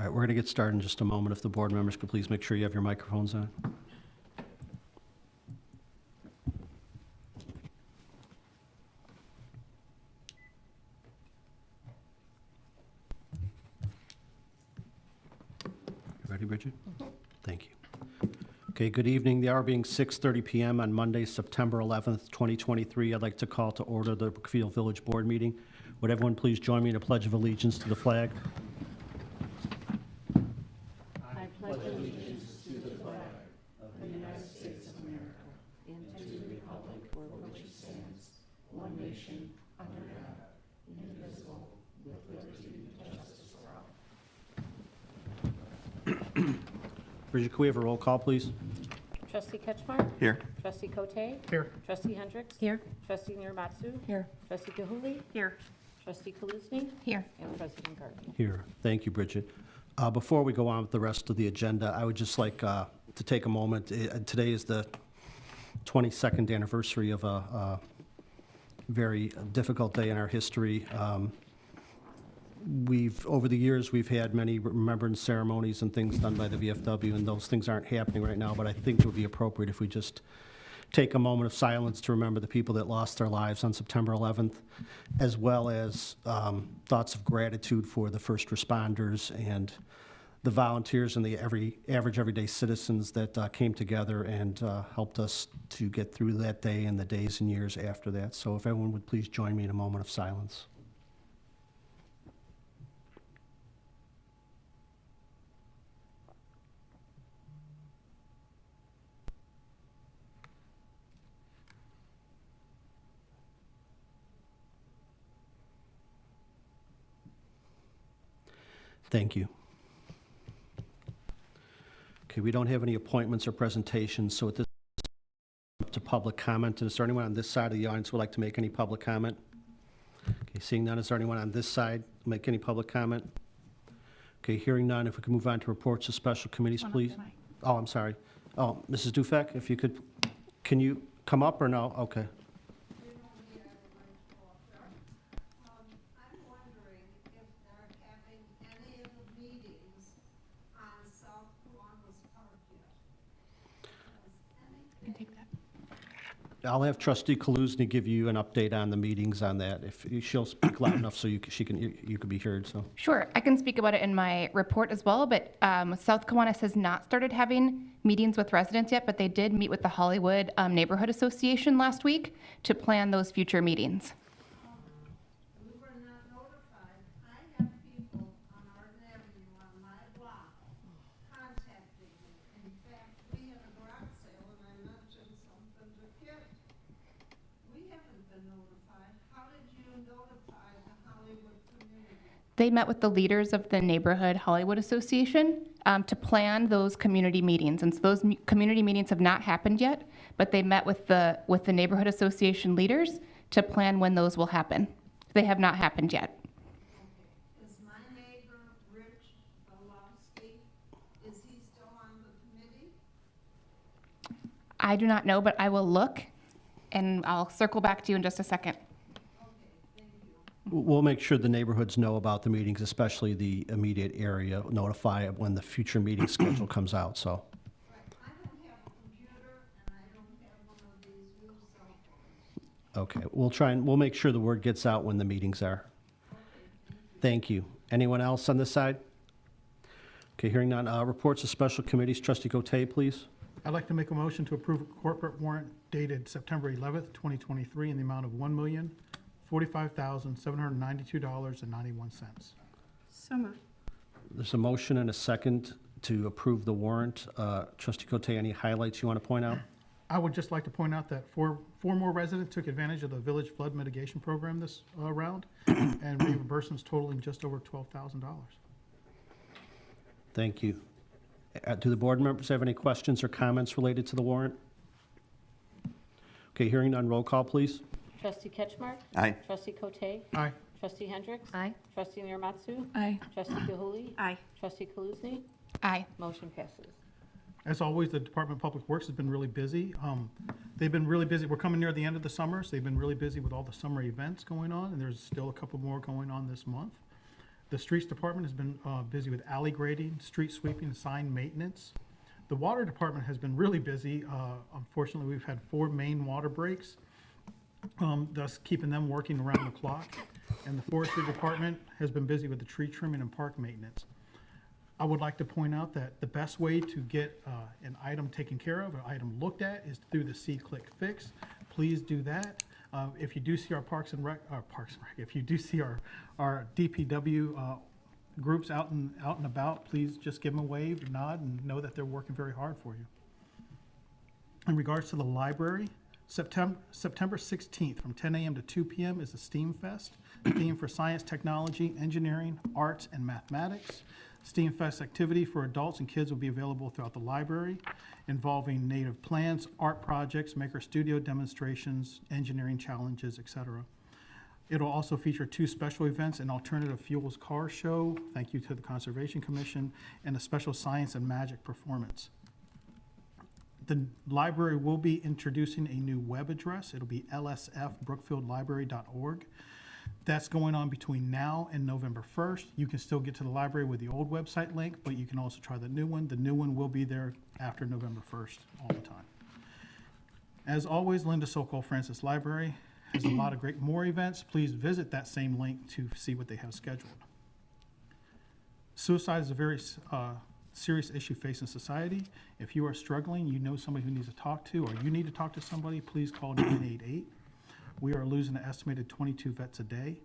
right, we're going to get started in just a moment. If the board members could please make sure you have your microphones on. You ready, Bridget? Thank you. Okay, good evening. The hour being 6:30 p.m. on Monday, September 11th, 2023. I'd like to call to order the Brookfield Village Board meeting. Would everyone please join me in a pledge of allegiance to the flag? I pledge allegiance to the flag of the United States of America and to the republic for which it stands, one nation, under God, indivisible, with liberty and justice for all. Bridget, could we have a roll call, please? Trustee Ketchmark? Here. Trustee Cote? Here. Trustee Hendricks? Here. Trustee Narimatsu? Here. Trustee Gilhooley? Here. Trustee Kaluzny? Here. And President Garvey. Here. Thank you, Bridget. Before we go on with the rest of the agenda, I would just like to take a moment. Today is the 22nd anniversary of a very difficult day in our history. Over the years, we've had many remembrance ceremonies and things done by the VFW, and those things aren't happening right now, but I think it would be appropriate if we just take a moment of silence to remember the people that lost their lives on September 11th, as well as thoughts of gratitude for the first responders and the volunteers and the everyday citizens that came together and helped us to get through that day and the days and years after that. So if everyone would please join me in a moment of silence. Thank you. Okay, we don't have any appointments or presentations, so at this up to public comment. Is there anyone on this side of the audience who would like to make any public comment? Okay, seeing none, is there anyone on this side make any public comment? Okay, hearing none, if we could move on to reports of special committees, please. Oh, I'm sorry. Oh, Mrs. Dufek, if you could, can you come up or no? Okay. I'll have Trustee Kaluzny give you an update on the meetings on that. If she'll speak loud enough so you could be heard. So sure, I can speak about it in my report as well. But South Kiwanis has not started having meetings with residents yet, but they did meet with the Hollywood Neighborhood Association last week to plan those future meetings. We were not notified. I have people on Arden Avenue on my block contacting me. In fact, we had a garage sale and I mentioned something to Kit. We haven't been notified. How did you notify the Hollywood community? They met with the leaders of the Neighborhood Hollywood Association to plan those community meetings. And so those community meetings have not happened yet, but they met with the Neighborhood Association leaders to plan when those will happen. They have not happened yet. Okay. Is my neighbor, Rich Belowski, is he still on the committee? I do not know, but I will look, and I'll circle back to you in just a second. we'll make sure the neighborhoods know about the meetings, especially the immediate area, notify it when the future meeting schedule comes out, so. I don't have a computer and I don't have one of these new cell phones. Okay, we'll make sure the word gets out when the meetings are. Thank you. Anyone else on this side? Okay, hearing none. Reports of special committees. Trustee Cote, please. I'd like to make a motion to approve a corporate warrant dated September 11th, 2023 in the amount of $1,045,792.91. So moved. There's a motion and a second to approve the warrant. Trustee Cote, any highlights you want to point out? I would just like to point out that four more residents took advantage of the village flood mitigation program this round, and reimbursements totaling just over $12,000. Thank you. Do the board members have any questions or comments related to the warrant? Okay, hearing none, roll call, please. Trustee Ketchmark? Aye. Trustee Cote? Aye. Trustee Hendricks? Aye. Trustee Narimatsu? Aye. Trustee Gilhooley? Aye. Trustee Kaluzny? Aye. Motion passes. As always, the Department of Public Works has been really busy. They've been really busy. We're coming near the end of the summer, so they've been really busy with all the summer events going on, and there's still a couple more going on this month. The streets department has been busy with alley grading, street sweeping, and sign maintenance. The water department has been really busy. Unfortunately, we've had 4 main water breaks, thus keeping them working around the clock. And the forestry department has been busy with the tree trimming and park maintenance. I would like to point out that the best way to get an item taken care of, an item looked at, is through the C-Click Fix. Please do that. If you do see our if you do see our DPW groups out and about, please just give them a wave, nod, and know that they're working very hard for you. In regards to the library, September 16th from 10 a.m. to 2 p.m. is the STEAM Fest, theme for science, technology, engineering, arts, and mathematics. STEAM Fest activity for adults and kids will be available throughout the library, involving native plants, art projects, maker studio demonstrations, engineering challenges, etc. It'll also feature 2 special events, an alternative fuels car show, thank you to the Conservation Commission, and a special science and magic performance. The library will be introducing a new web address. It'll be lsfbrookfieldlibrary.org. That's going on between now and November 1st. You can still get to the library with the old website link, but you can also try the new one. The new one will be there after November 1st all the time. As always, Linda Sokol Francis Library has a lot of more events. Please visit that same link to see what they have scheduled. Suicide is a very serious issue facing society. If you are struggling, you know somebody who needs to talk to, or you need to talk to somebody, please call 988. We are losing an estimated 22 vets a day.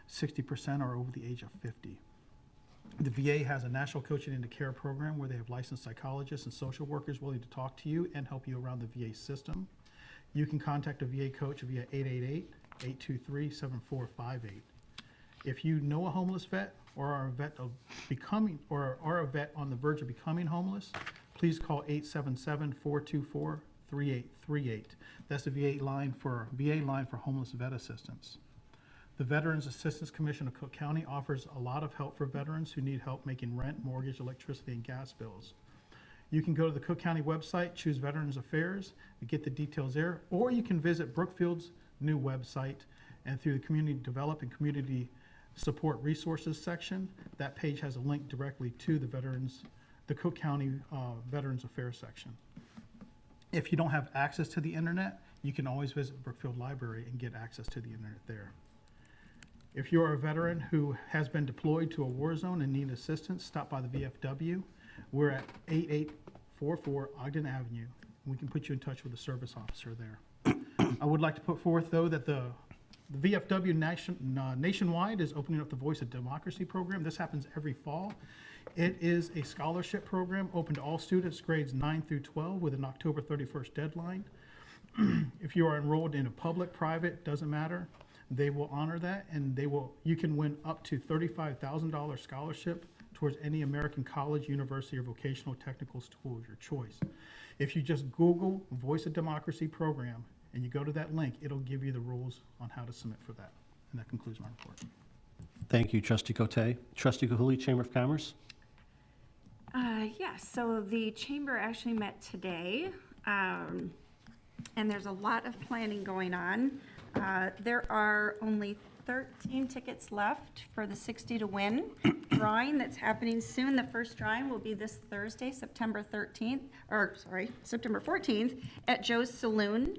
60% are over the age of 50. The VA has a national coaching into care program where they have licensed psychologists and social workers willing to talk to you and help you around the VA system. You can contact a VA coach via 888-823-7458. If you know a homeless vet or are a vet on the verge of becoming homeless, please call 877-424-3838. That's the VA line for homeless vet assistance. The Veterans Assistance Commission of Cook County offers a lot of help for veterans who need help making rent, mortgage, electricity, and gas bills. You can go to the Cook County website, choose Veterans Affairs, and get the details there, or you can visit Brookfield's new website, and through the Community Develop and Community Support Resources section, that page has a link directly to the Cook County Veterans Affairs section. If you don't have access to the internet, you can always visit Brookfield Library and get access to the internet there. If you are a veteran who has been deployed to a war zone and need assistance, stop by the VFW. We're at 8844 Ogden Avenue. We can put you in touch with a service officer there. I would like to put forth, though, that the VFW nationwide is opening up the Voice of Democracy program. This happens every fall. It is a scholarship program open to all students, grades 9 through 12, with an October 31st deadline. If you are enrolled in a public, private, doesn't matter, they will honor that, and you can win up to $35,000 scholarship towards any American college, university, or vocational technical school of your choice. If you just Google Voice of Democracy program and you go to that link, it'll give you the rules on how to submit for that. And that concludes my report. Thank you, Trustee Cote. Trustee Gilhooley, Chamber of Commerce. Yes, so the chamber actually met today, and there's a lot of planning going on. There are only 13 tickets left for the 60 to win drawing that's happening soon. The first drawing will be this Thursday, September 14th at Joe's Saloon.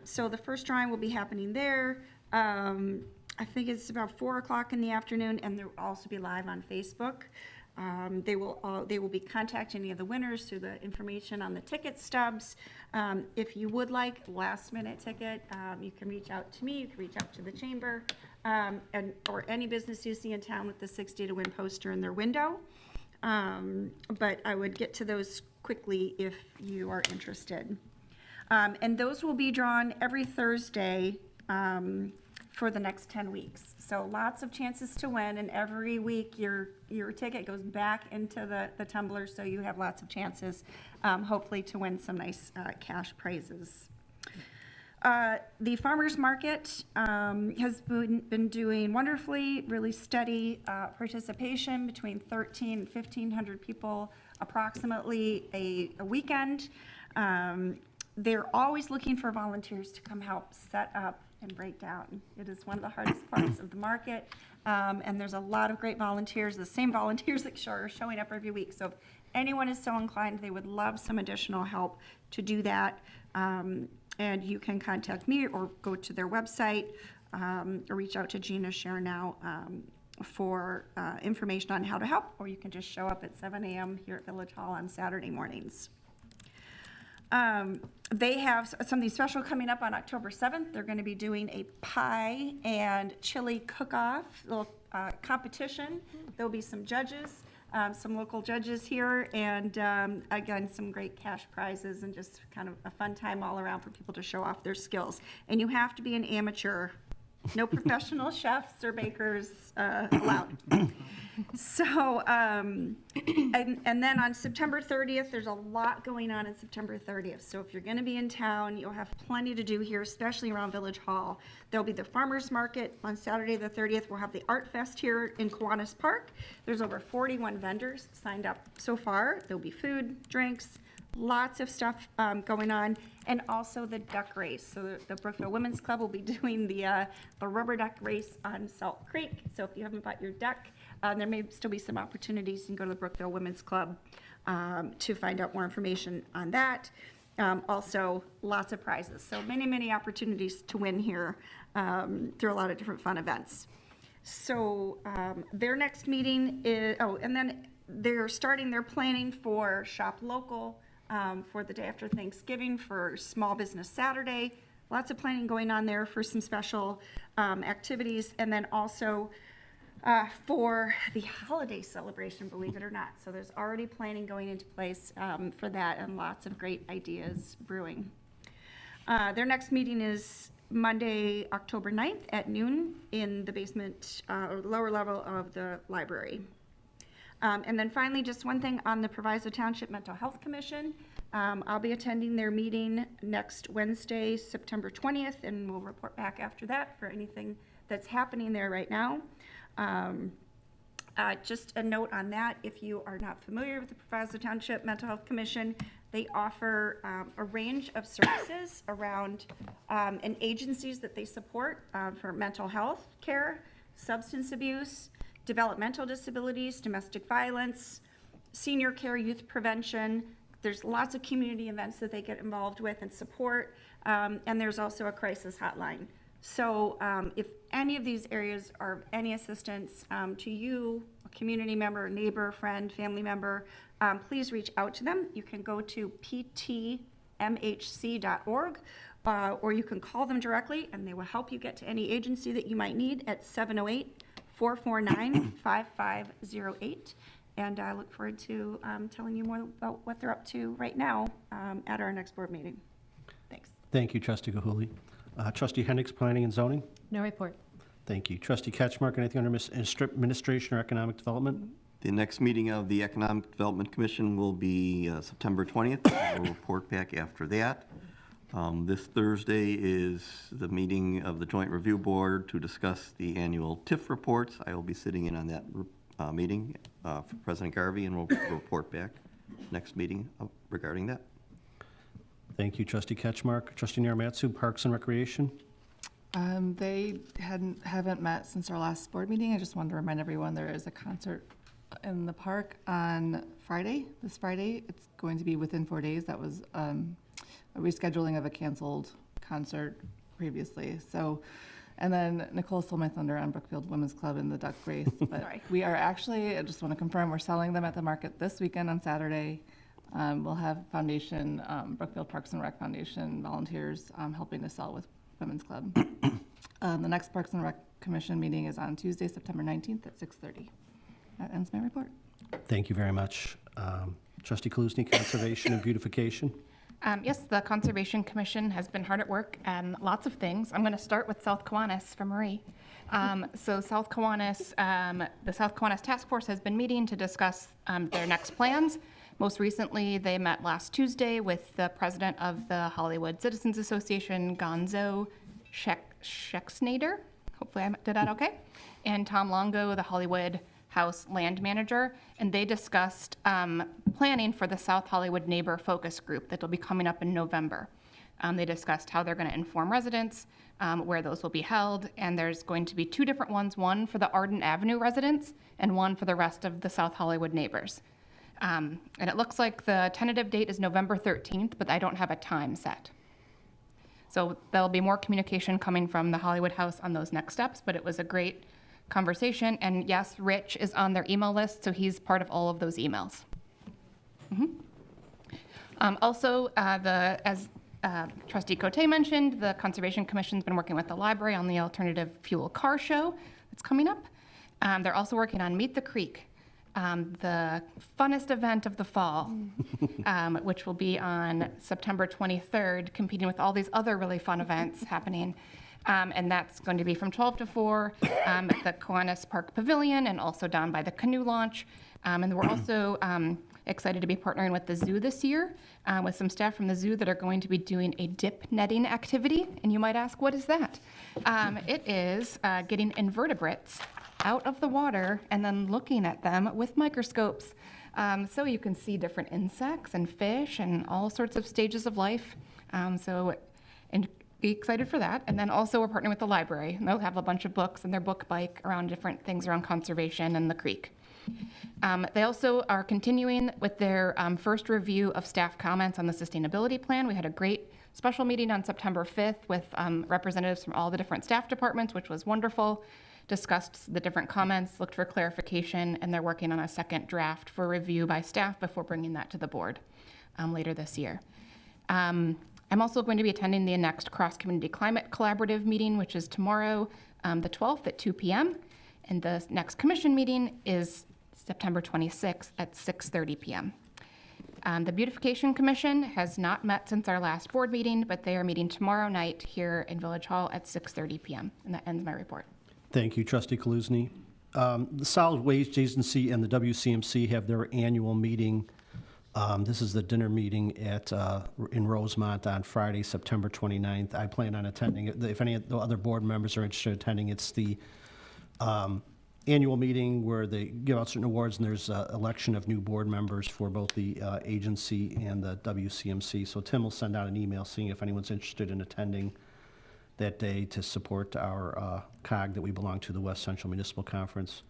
So the first drawing will be happening there. I think it's about 4 o'clock in the afternoon, and they'll also be live on Facebook. They will be contacting any of the winners through the information on the ticket stubs. If you would like last minute ticket, you can reach out to me, you can reach out to the chamber, or any business you see in town with the 60 to win poster in their window. But I would get to those quickly if you are interested. And those will be drawn every Thursday for the next 10 weeks. So lots of chances to win, and every week your ticket goes back into the tumbler, so you have lots of chances, hopefully, to win some nice cash prizes. The farmers market has been doing wonderfully, really steady participation, between 1,300 and 1,500 people approximately a weekend. they're always looking for volunteers to come help set up and break down. It is one of the hardest parts of the market, and there's a lot of great volunteers, the same volunteers that are showing up every week. So if anyone is so inclined, they would love some additional help to do that. And you can contact me or go to their website or reach out to Gina Shernow for information on how to help, or you can just show up at 7 a.m. here at Village Hall on Saturday mornings. They have something special coming up on October 7th. They're going to be doing a pie and chili cook-off, little competition. There'll be some judges, some local judges here, and again, some great cash prizes and just kind of a fun time all around for people to show off their skills. And you have to be an amateur. No professional chefs or bakers allowed. So, and then on September 30th, there's a lot going on in September 30th. So if you're going to be in town, you'll have plenty to do here, especially around Village Hall. There'll be the Farmers Market on Saturday the 30th. We'll have the Art Fest here in Kiwanis Park. There's over 41 vendors signed up so far. There'll be food, drinks, lots of stuff going on, and also the duck race. So the Brookfield Women's Club will be doing the rubber duck race on Salt Creek. So if you haven't bought your duck, there may still be some opportunities. You can go to the Brookfield Women's Club to find out more information on that. Also, lots of prizes. So many, many opportunities to win here through a lot of different fun events. So their next meeting is, and then they're starting their planning for Shop Local for the day after Thanksgiving, for Small Business Saturday. Lots of planning going on there for some special activities, and then also for the holiday celebration, believe it or not. So there's already planning going into place for that, and lots of great ideas brewing. Their next meeting is Monday, October 9th at noon in the basement or lower level of the library. And then finally, just one thing on the Proviso Township Mental Health Commission. I'll be attending their meeting next Wednesday, September 20th, and we'll report back after that for anything that's happening there right now. Just a note on that, if you are not familiar with the Proviso Township Mental Health Commission, they offer a range of services around and agencies that they support for mental health care, substance abuse, developmental disabilities, domestic violence, senior care, youth prevention. There's lots of community events that they get involved with and support, and there's also a crisis hotline. So if any of these areas are of any assistance to you, a community member, neighbor, friend, family member, please reach out to them. You can go to ptmhc.org, or you can call them directly, and they will help you get to any agency that you might need at 708-449-5508. And I look forward to telling you more about what they're up to right now at our next board meeting. Thanks. Thank you, Trustee Gilhooley. Trustee Hendricks, Planning and Zoning. No report. Thank you. Trustee Ketchmark, anything under Administration or Economic Development? The next meeting of the Economic Development Commission will be September 20th. We'll report back after that. This Thursday is the meeting of the Joint Review Board to discuss the annual TIF reports. I will be sitting in on that meeting for President Garvey, and we'll report back next meeting regarding that. Thank you, Trustee Ketchmark. Trustee Narimatsu, Parks and Recreation. They haven't met since our last board meeting. I just wanted to remind everyone there is a concert in the park on Friday, this Friday. It's going to be within 4 days. That was a rescheduling of a canceled concert previously. So, and then Nicole stole my thunder on Brookfield Women's Club in the duck race. But Sorry. we are actually, I just want to confirm, we're selling them at the market this weekend on Saturday. We'll have Foundation, Brookfield Parks and Rec Foundation volunteers helping to sell with Women's Club. The next Parks and Rec Commission meeting is on Tuesday, September 19th at 6:30. That ends my report. Thank you very much. Trustee Kaluzny, Conservation and Beautification. Yes, the Conservation Commission has been hard at work on lots of things. I'm going to start with South Kiwanis for Marie. So South Kiwanis, the South Kiwanis Task Force has been meeting to discuss their next plans. Most recently, they met last Tuesday with the president of the Hollywood Citizens Association, Gonzo Schexnader. Hopefully I did that okay. And Tom Longo, the Hollywood House land manager, and they discussed planning for the South Hollywood Neighbor Focus Group that will be coming up in November. They discussed how they're going to inform residents, where those will be held, and there's going to be 2 different ones, one for the Arden Avenue residents and one for the rest of the South Hollywood neighbors. And it looks like the tentative date is November 13th, but I don't have a time set. So there'll be more communication coming from the Hollywood House on those next steps, but it was a great conversation. And yes, Rich is on their email list, so he's part of all of those emails. Also, as Trustee Cote mentioned, the Conservation Commission's been working with the library on the alternative fuel car show that's coming up. They're also working on Meet the Creek, the funnest event of the fall, which will be on September 23rd, competing with all these other really fun events happening. And that's going to be from 12 to 4 at the Kiwanis Park Pavilion and also down by the canoe launch. And we're also excited to be partnering with the zoo this year with some staff from the zoo that are going to be doing a dip netting activity. And you might ask, what is that? It is getting invertebrates out of the water and then looking at them with microscopes. So you can see different insects and fish and all sorts of stages of life. And be excited for that. And then also we're partnering with the library. They'll have a bunch of books and their book bike around different things around conservation and the creek. They also are continuing with their first review of staff comments on the sustainability plan. We had a great special meeting on September 5th with representatives from all the different staff departments, which was wonderful. Discussed the different comments, looked for clarification, and they're working on a second draft for review by staff before bringing that to the board later this year. I'm also going to be attending the next Cross-Community Climate Collaborative meeting, which is tomorrow, the 12th at 2 p.m. And the next commission meeting is September 26th at 6:30 p.m. The Beautification Commission has not met since our last board meeting, but they are meeting tomorrow night here in Village Hall at 6:30 p.m. And that ends my report. Thank you, Trustee Kaluzny. The Solid Waste Agency and the WCMC have their annual meeting. This is the dinner meeting in Rosemont on Friday, September 29th. I plan on attending it. If any of the other board members are interested in attending, it's the annual meeting where they give out certain awards, and there's an election of new board members for both the agency and the WCMC. So Tim will send out an email seeing if anyone's interested in attending that day to support our COG that we belong to, the West Central Municipal Conference.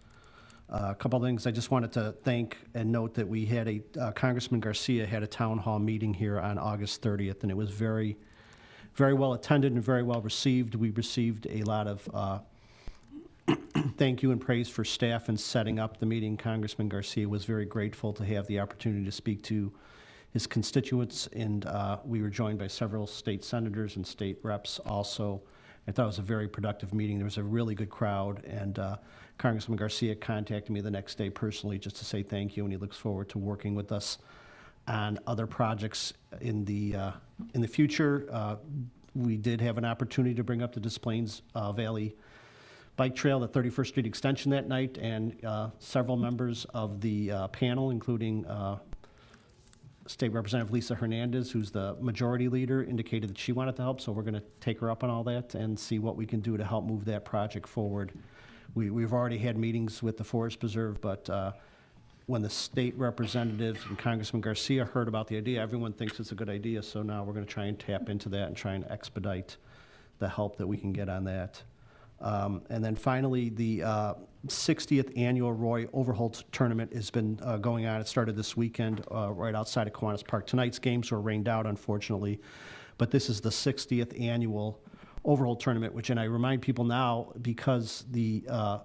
A couple of things I just wanted to thank and note that we had Congressman Garcia had a town hall meeting here on August 30th, and it was very, very well attended and very well received. We received a lot of thank you and praise for staff in setting up the meeting. Congressman Garcia was very grateful to have the opportunity to speak to his constituents, and we were joined by several state senators and state reps also. I thought it was a very productive meeting. There was a really good crowd, and Congressman Garcia contacted me the next day personally just to say thank you, and he looks forward to working with us on other projects in the future. We did have an opportunity to bring up the Des Plaines Valley Bike Trail, the 31st Street extension that night, and several members of the panel, including State Representative Lisa Hernandez, who's the majority leader, indicated that she wanted to help, so we're going to take her up on all that and see what we can do to help move that project forward. We've already had meetings with the Forest Preserve, but when the state representatives and Congressman Garcia heard about the idea, everyone thinks it's a good idea, so now we're going to try and tap into that and try and expedite the help that we can get on that. And then finally, the 60th annual Roy Overholt tournament has been going on. It started this weekend right outside of Kiwanis Park. Tonight's games were rained out, unfortunately, but this is the 60th annual Overholt tournament, and I remind people now, because the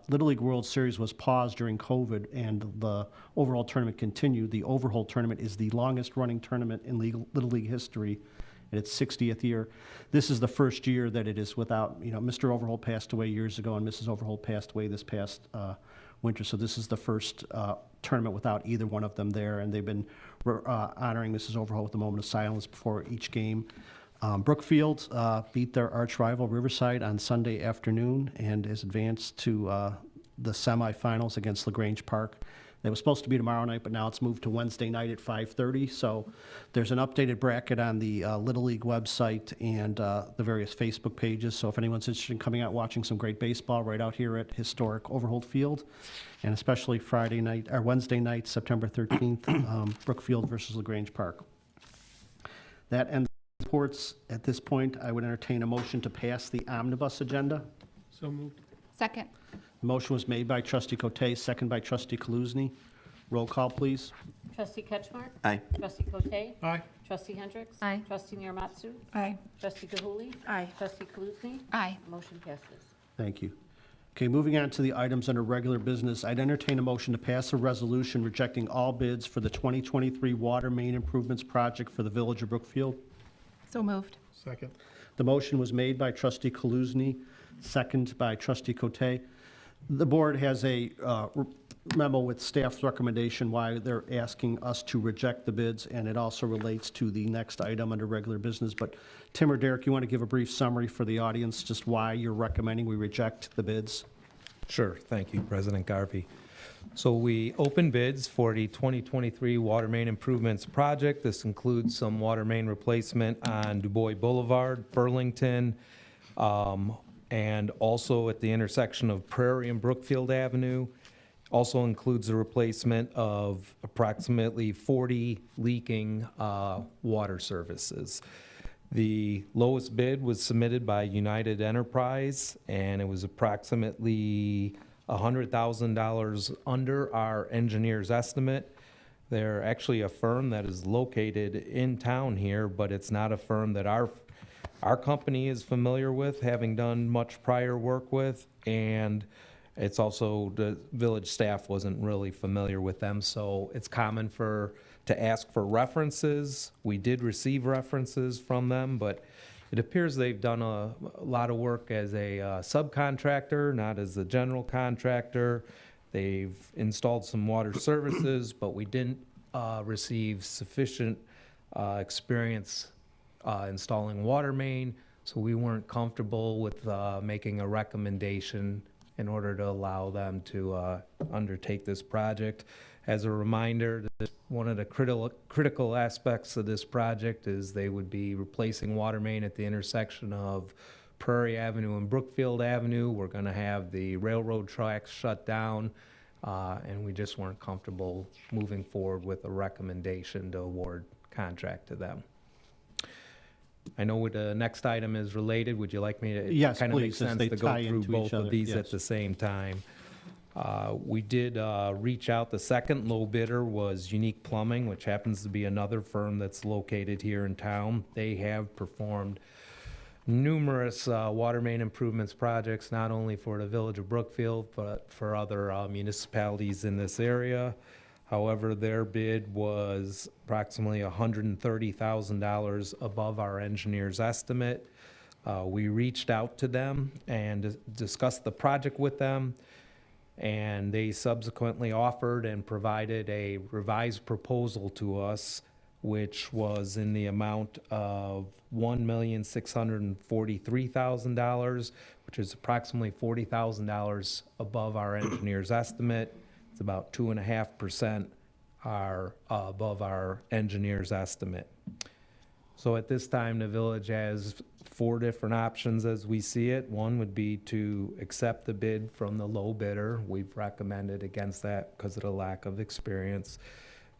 Little League World Series was paused during COVID and the Overholt tournament continued, the Overholt tournament is the longest running tournament in Little League history. In its 60th year. This is the first year that it is without, Mr. Overholt passed away years ago and Mrs. Overholt passed away this past winter. So this is the first tournament without either one of them there. And they've been honoring Mrs. Overholt with a moment of silence before each game. Brookfield beat their arch rival Riverside on Sunday afternoon and has advanced to the semifinals against LaGrange Park. It was supposed to be tomorrow night, but now it's moved to Wednesday night at 5:30. So there's an updated bracket on the Little League website and the various Facebook pages. So if anyone's interested in coming out watching some great baseball right out here at historic Overholt Field, and especially Wednesday night, September 13th, Brookfield versus LaGrange Park. That ends the report. reports. At this point, I would entertain a motion to pass the omnibus agenda. So moved. Second. The motion was made by trustee Cote, second by trustee Kaluzny. Roll call, please. Trustee Ketchmark? Aye. Trustee Cote? Aye. Trustee Hendricks? Aye. Trustee Narimatsu? Aye. Trustee Gilhooley? Aye. Trustee Kaluzny? Aye. Motion passes. Thank you. Okay, moving on to the items under regular business, I'd entertain a motion to pass a resolution rejecting all bids for the 2023 water main improvements project for the Village of Brookfield. So moved. Second. The motion was made by trustee Kaluzny, second by trustee Cote. The board has a memo with staff's recommendation why they're asking us to reject the bids, and it also relates to the next item under regular business. But Tim or Derek, you want to give a brief summary for the audience, just why you're recommending we reject the bids? Sure, thank you, President Garvey. So we opened bids for the 2023 water main improvements project. This includes some water main replacement on Du Bois Boulevard, Burlington, and also at the intersection of Prairie and Brookfield Avenue. Also includes the replacement of approximately 40 leaking water services. The lowest bid was submitted by United Enterprise, and it was approximately $100,000 under our engineer's estimate. They're actually a firm that is located in town here, but it's not a firm that our company is familiar with, having done much prior work with, and it's also the village staff wasn't really familiar with them, so it's common to ask for references. We did receive references from them, but it appears they've done a lot of work as a subcontractor, not as a general contractor. They've installed some water services, but we didn't receive sufficient experience installing water main, so we weren't comfortable with making a recommendation in order to allow them to undertake this project. As a reminder, one of the critical aspects of this project is they would be replacing water main at the intersection of Prairie Avenue and Brookfield Avenue. We're going to have the railroad tracks shut down, and we just weren't comfortable moving forward with a recommendation to award contract to them. I know the next item is related. Would you like me to? Yes, kind of makes please, as sense they to go tie through into both each of other, these yes. at the same time. We did reach out. The second low bidder was Unique Plumbing, which happens to be another firm that's located here in town. They have performed numerous water main improvements projects, not only for the Village of Brookfield, but for other municipalities in this area. However, their bid was approximately $130,000 above our engineer's estimate. We reached out to them and discussed the project with them, and they subsequently offered and provided a revised proposal to us, which was in the amount of $1,643,000, which is approximately $40,000 above our engineer's estimate. It's about 2.5% above our engineer's estimate. So at this time, the village has 4 different options as we see it. One would be to accept the bid from the low bidder. We've recommended against that because of the lack of experience.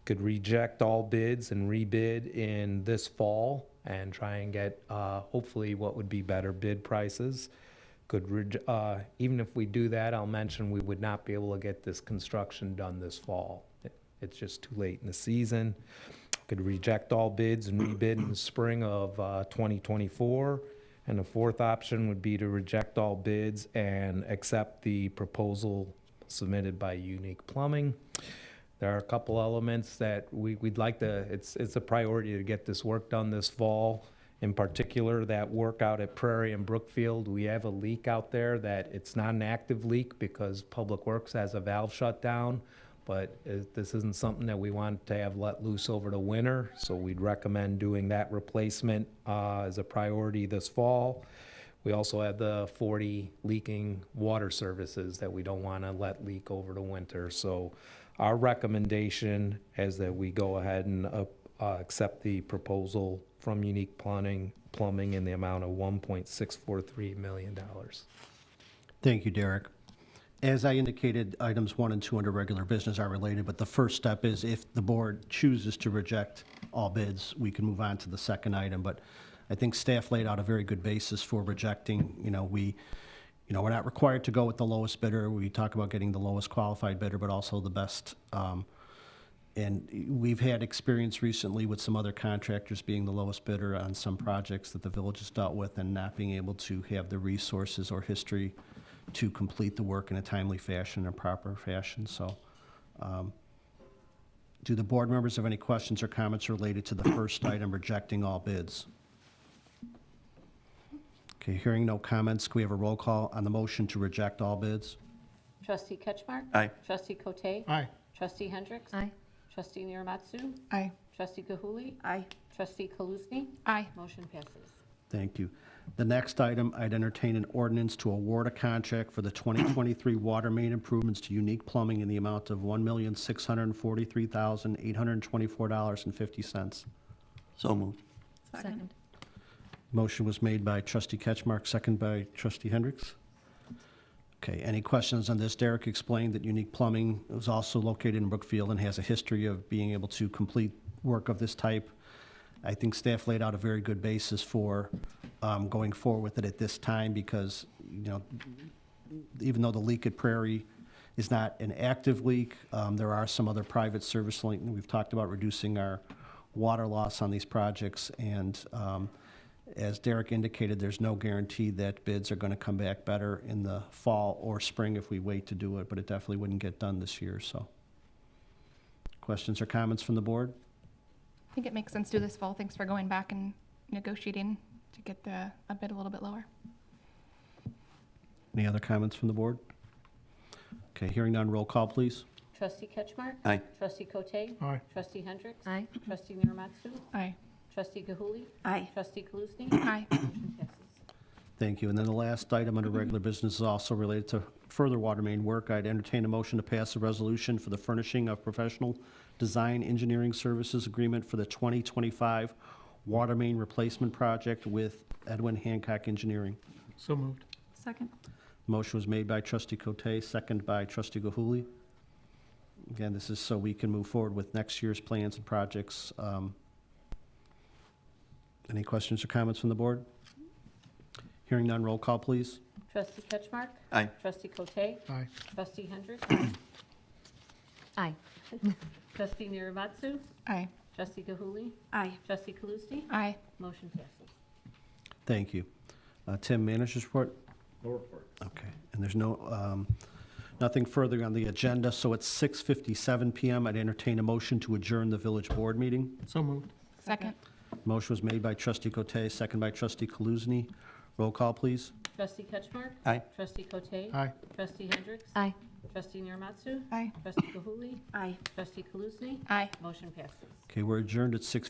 Could reject all bids and rebid in this fall and try and get hopefully what would be better bid prices. Even if we do that, I'll mention we would not be able to get this construction done this fall. It's just too late in the season. Could reject all bids and rebid in the spring of 2024. And the fourth option would be to reject all bids and accept the proposal submitted by Unique Plumbing. There are a couple elements that we'd like to, it's a priority to get this work done this fall. In particular, that work out at Prairie and Brookfield, we have a leak out there that it's not an active leak because Public Works has a valve shut down, but this isn't something that we want to have let loose over the winter, so we'd recommend doing that replacement as a priority this fall. We also have the 40 leaking water services that we don't want to let leak over the winter. So our recommendation is that we go ahead and accept the proposal from Unique Plumbing in the amount of $1.643 million. Thank you, Derek. As I indicated, items 1 and 2 under regular business are related, but the first step is if the board chooses to reject all bids, we can move on to the second item. But I think staff laid out a very good basis for rejecting. We're not required to go with the lowest bidder. We talk about getting the lowest qualified bidder, but also the best. And we've had experience recently with some other contractors being the lowest bidder on some projects that the village has dealt with and not being able to have the resources or history to complete the work in a timely fashion and proper fashion. So, do the board members have any questions or comments related to the first item, rejecting all bids? Okay, hearing no comments, can we have a roll call on the motion to reject all bids? Trustee Ketchmark? Aye. Trustee Cote? Aye. Trustee Hendricks? Aye. Trustee Narimatsu? Aye. Trustee Gilhooley? Aye. Trustee Kaluzny? Aye. Motion passes. Thank you. The next item, I'd entertain an ordinance to award a contract for the 2023 water main improvements to Unique Plumbing in the amount of $1,643,824.50. So moved. Second. Motion was made by trustee Ketchmark, second by trustee Hendricks. Okay, any questions on this? Derek explained that Unique Plumbing is also located in Brookfield and has a history of being able to complete work of this type. I think staff laid out a very good basis for going forward with it at this time because, even though the leak at Prairie is not an active leak, there are some other private service link. We've talked about reducing our water loss on these projects, and as Derek indicated, there's no guarantee that bids are going to come back better in the fall or spring if we wait to do it, but it definitely wouldn't get done this year, so. Questions or comments from the board? I think it makes sense to do this fall. Thanks for going back and negotiating to get a bid a little bit lower. Any other comments from the board? Okay, hearing none, roll call, please. Trustee Ketchmark? Aye. Trustee Cote? Aye. Trustee Hendricks? Aye. Trustee Narimatsu? Aye. Trustee Gilhooley? Aye. Trustee Kaluzny? Aye. Motion passes. Thank you. And then the last item under regular business is also related to further water main work. I'd entertain a motion to pass a resolution for the furnishing of professional design engineering services agreement for the 2025 water main replacement project with Edwin Hancock Engineering. So moved. Second. Motion was made by trustee Cote, second by trustee Gilhooley. Again, this is so we can move forward with next year's plans and projects. Any questions or comments from the board? Hearing none, roll call, please. Trustee Ketchmark? Aye. Trustee Cote? Aye. Trustee Hendricks? Aye. Trustee Narimatsu? Aye. Trustee Gilhooley? Aye. Trustee Kaluzny? Aye. Motion passes. Thank you. Tim, manager's report? No report. Okay, and there's nothing further on the agenda, so it's 6:57 PM. I'd entertain a motion to adjourn the village board meeting. So moved. Second. Motion was made by trustee Cote, second by trustee Kaluzny. Roll call, please. Trustee Ketchmark? Aye. Trustee Cote? Aye. Trustee Hendricks? Aye. Trustee Narimatsu? Aye. Trustee Gilhooley? Aye. Trustee Kaluzny? Aye. Motion passes. Okay, we're adjourned at 6:57.